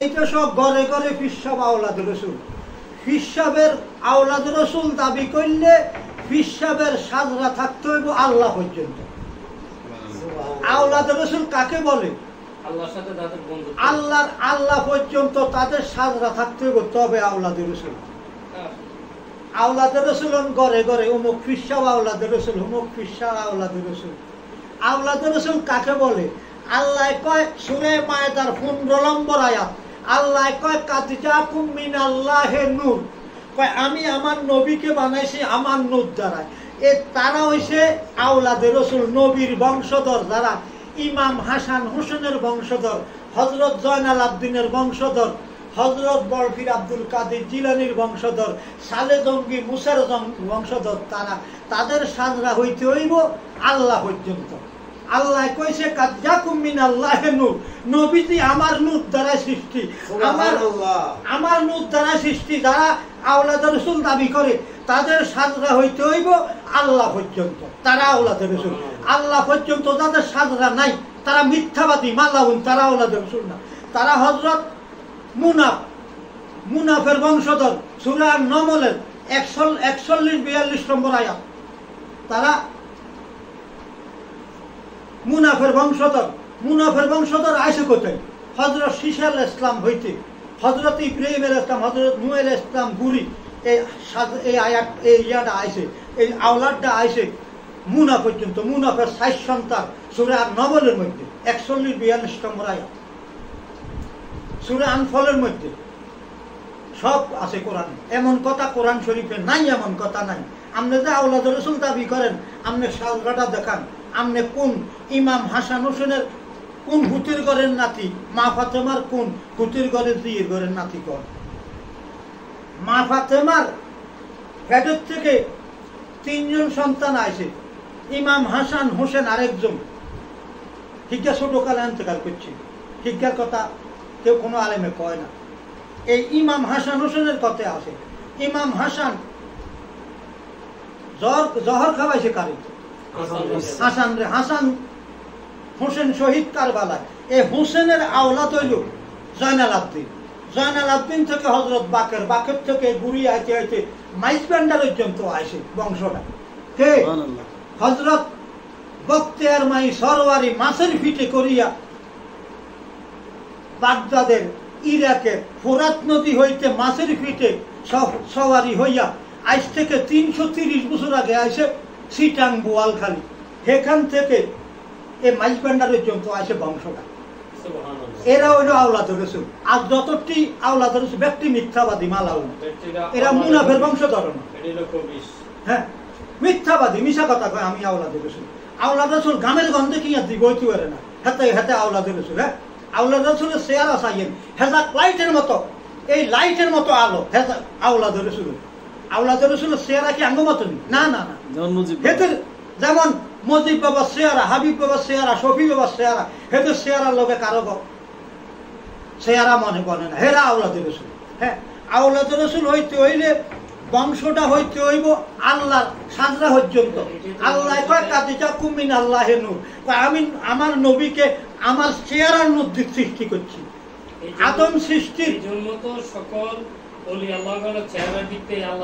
এটা সব ঘরে ঘরে ফিসাব আওলাদ রসুল। ফিসাবের আওলাদ রসুল দাবি করলে ফিসাবের সাজরা থাকতে হইব আল্লাহ পর্যন্ত। আওলাদ রসুল কাকে বলে? আল্লাহর আল্লাহ পর্যন্ত তাদের সাজরা থাকতে হইব, তবে আওলাদ রসুল। আওলাদ রসুল ঘরে ঘরে অমুক ফিসাব আওলাদ রসুল, অমুক ফিসাব আওলাদ রসুল। আওলাদ রসুল কাকে বলে? আল্লাহ কয় সূরা মায়েদার 15 নম্বর আয়াত, আল্লাহ কয় কাদ জাকুম মিনাল্লাহি নূর, কয় আমি আমার নবীকে বানাইছি আমার নূর দ্বারা। এ তারা হইছে আওলাদে রসুল, নবীর বংশধর যারা ইমাম হাসান হোসেনের বংশধর, হযরত জয়নাল আবদিনের বংশধর, হযরত বরফির আব্দুল কাদের জিলানির বংশধর, সালে জঙ্গি মুসার বংশধর, তারা তাদের সাজরা হইতে হইব আল্লাহ পর্যন্ত। আল্লাহ কইছে কাদ জাকুম মিনাল্লাহি নূর, নবীজি আমার নূর দ্বারা সৃষ্টি, আমার নূর দ্বারা সৃষ্টি। যারা আওলাদ রাসূল দাবি করে তাদের সাজরা হইতে হইব আল্লাহ পর্যন্ত, তারা আওলাদ রাসূল। আল্লাহ পর্যন্ত যাদের সাজরা নাই তারা মিথ্যাবাদী, মালাউন, তারা আওলাদ রাসূল না। তারা হযরত মুনাফের বংশধর, সূরা নমলের 41-42 নম্বর আয়াত। তারা মুনাফের বংশধর। মুনাফের বংশধর আইসে কোথায়? হযরত শীশা আলাইহিস সালাম হইতে, হযরত ইব্রাহিম আলাইহিস সালাম, হযরত নূহ আলাইহিস সালাম গুরি, এই আয়াত, এই ইয়াটা আইসে, এই আওলাদটা আইসে মুনা পর্যন্ত। মুনাফের ৬০ সন্তান, সূরা নমলের মধ্যে 41-42 নম্বর আয়াত, সূরা আনফলের মধ্যে সব আছে কোরআনে। এমন কথা কোরআন শরীফে নাই, এমন কথা নাই। আপনি যে আওলাদ রাসূল দাবি করেন, আপনি সাজরাটা দেখান। আপনি কোন ইমাম হাসান হোসেনের কোন হুতির ঘরের নাতি, মা ফাতেমার কোন হুতির ঘরের জিয়ের ঘরের নাতি কর? মা ফাতেমার পেটের থেকে 3 জন সন্তান আইছে, ইমাম হাসান হোসেন আরেকজন। শিক্ষা ছোটকালে ইন্তেকাল করছে, শিক্ষার কথা কেউ কোনো আলেমে কয় না। এই ইমাম হাসান হোসেনের কথা আছে। ইমাম হাসান জহর খাওয়াইছে কারে? হাসান রে। হাসান হোসেন শহীদ কারবালায়। এই হোসেনের আওলাদ হইল জয়নাল আবদিন। জয়নাল আবদিন থেকে হযরত বাকের, বাকের থেকে গুড়ি আইতে আইতে মাইজবান্ডার পর্যন্ত আইছে বংশটা। কে? হযরত বখতিয়ার মাই সরওয়ারি মাছের ফিটে করিয়া বাগদাদের, ইরাকের ফোরাত নদী হইতে মাছের ফিটে সওয়ারি হইয়া আজ থেকে 330 বছর আগে আইসে সিটাং বোয়ালখালী। সেখান থেকে এই মাইজবান্ডার পর্যন্ত আসে বংশটা। এরা হইল আওলাদ রাসূল। আর যতটি আওলাদ রাসূল ব্যক্তি মিথ্যাবাদী, মালাউন, এরা মুনাফের বংশধর না। হ্যাঁ, মিথ্যাবাদী, মিশা কথা কয় আমি আওলাদ রাসূল। আওলাদ রাসূল গামের গন্ধে কি আর বইতে পারে না। হাতে হাতে আওলাদ রাসূল। হ্যাঁ, আওলাদ রাসূলের চেহারা চাইয়েন, হেজা লাইটের মতো, এই লাইটের মতো আলো হেজা আওলাদ রাসূল। আওলাদ রাসূলের চেহারা কি আঙ্গ মতো? না না না। হেদের যেমন মজিব বাবার চেহারা, হাবিব বাবার চেহারা, শফি বাবার চেহারা, হেদের চেহারা লোকে কারো চেহারা মনে বনে না। হেরা আওলাদ রাসূল। হ্যাঁ, আওলাদ রাসূল হইতে হইলে বংশটা হইতে হইব আল্লাহর সাজরা পর্যন্ত। আল্লাহ কয় কাদ জাকুম মিনাল্লাহি নূর, কয় আমি আমার নবীকে আমার চেহারার মধ্যে সৃষ্টি করছি। আদম সৃষ্টির জন্য তো সকল ওলি আল্লাহর চেহারা দিতে